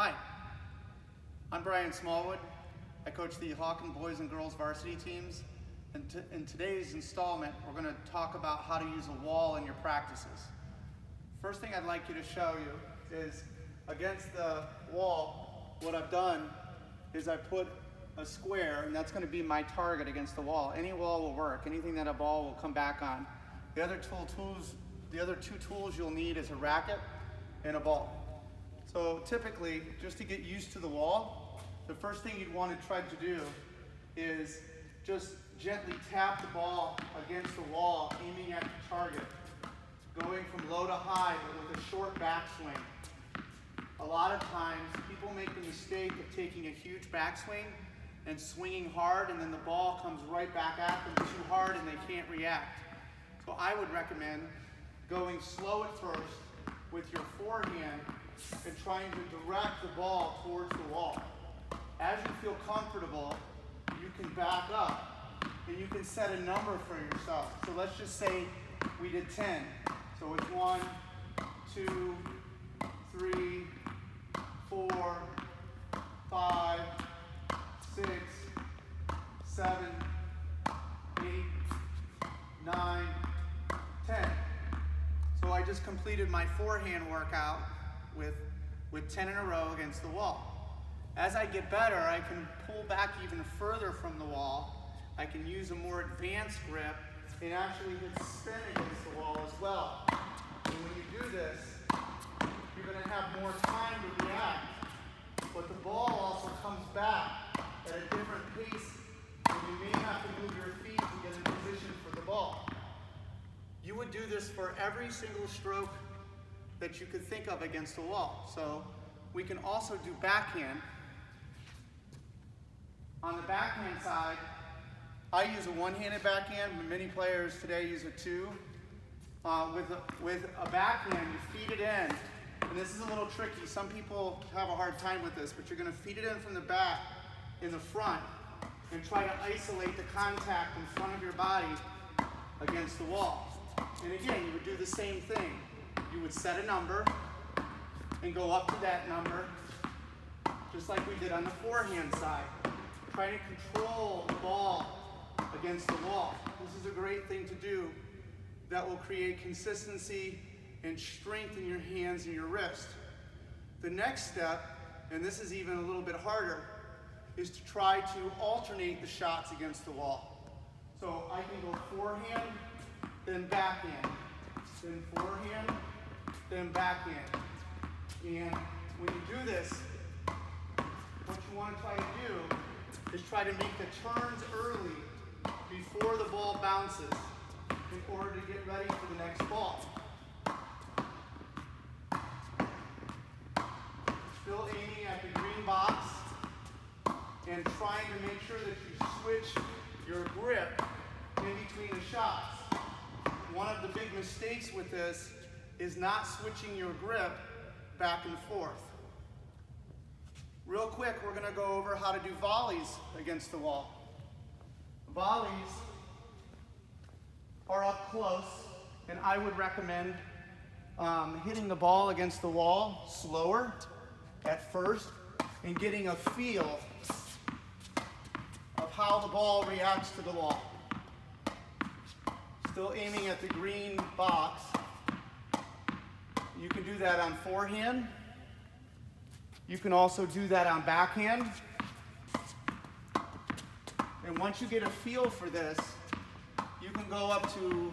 Hi, I'm Smallwood. I coach the Hawken boys and girls varsity teams. And in today's installment, we're going to talk about how to use a wall in your practices. First thing I'd like you to show you is against the wall, what I've done is I put a square, and that's going to be my target against the wall. Any wall will work. Anything that a ball will come back on. The other two tools you'll need is a racket and a ball. So typically, just to get used to the wall, the first thing you'd want to try to do is just gently tap the ball against the wall, aiming at the target, going from low to high, but with a short backswing. A lot of times, people make the mistake of taking a huge backswing and swinging hard, and then the ball comes right back at them too hard and they can't react. So I would recommend going slow at first with your forehand and trying to direct the ball towards the wall. As you feel comfortable, you can back up and you can set a number for yourself. So let's just say we did 10. So it's 1, 2, 3, 4, 5, 6, 7, 8, 9, 10. So I just completed my forehand workout with 10 in a row against the wall. As I get better, I can pull back even further from the wall. I can use a more advanced grip and actually hit spin against the wall as well. And when you do this, you're going to have more time to react. But the ball also comes back at a different pace, and you may have to move your feet to get in position for the ball. You would do this for every single stroke that you could think of against the wall. So we can also do backhand. On the backhand side, I use a one-handed backhand, but many players today use a two. With a backhand, you feed it in, and this is a little tricky. Some people have a hard time with this, but you're going to feed it in from the back in the front and try to isolate the contact in front of your body against the wall. And again, you would do the same thing. You would set a number and go up to that number, just like we did on the forehand side. Try to control the ball against the wall. This is a great thing to do that will create consistency and strength in your hands and your wrist. The next step, and this is even a little bit harder, is to try to alternate the shots against the wall. So I can go forehand, then backhand, then forehand, then backhand. And when you do this, what you want to try to do is try to make the turns early before the ball bounces in order to get ready for the next ball. Still aiming at the green box and trying to make sure that you switch your grip in between the shots. One of the big mistakes with this is not switching your grip back and forth. Real quick, we're going to go over how to do volleys against the wall. Volleys are up close, and I would recommend hitting the ball against the wall slower at first and getting a feel of how the ball reacts to the wall. Still aiming at the green box. You can do that on forehand. You can also do that on backhand. And once you get a feel for this, you can go up to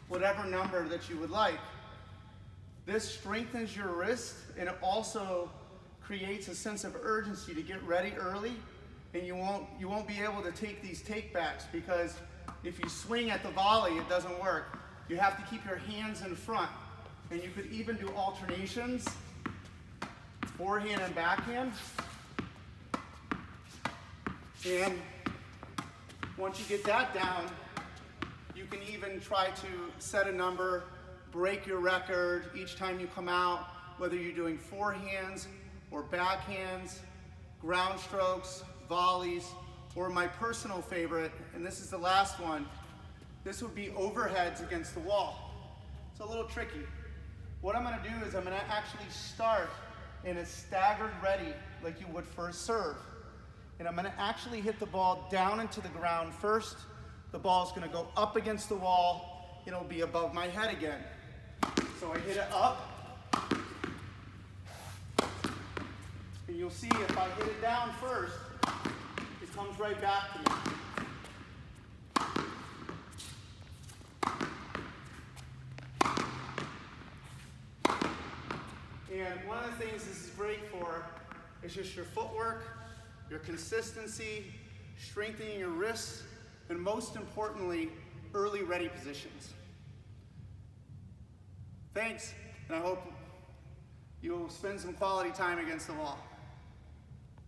whatever number that you would like. This strengthens your wrist, and it also creates a sense of urgency to get ready early, and you won't be able to take these takebacks, because if you swing at the volley, it doesn't work. You have to keep your hands in front. And you could even do alternations, forehand and backhand. And once you get that down, you can even try to set a number, break your record each time you come out, whether you're doing forehands or backhands, ground strokes, volleys, or my personal favorite, and this is the last one, this would be overheads against the wall. It's a little tricky. What I'm going to do is I'm going to actually start in a staggered ready like you would for a serve. And I'm gonna actually hit the ball down into the ground first. The ball's gonna go up against the wall. It'll be above my head again. So I hit it up. And you'll see if I hit it down first, it comes right back to me. And one of the things this is great for is just your footwork, your consistency, strengthening your wrists, and most importantly, early ready positions. Thanks, and I hope you'll spend some quality time against the wall.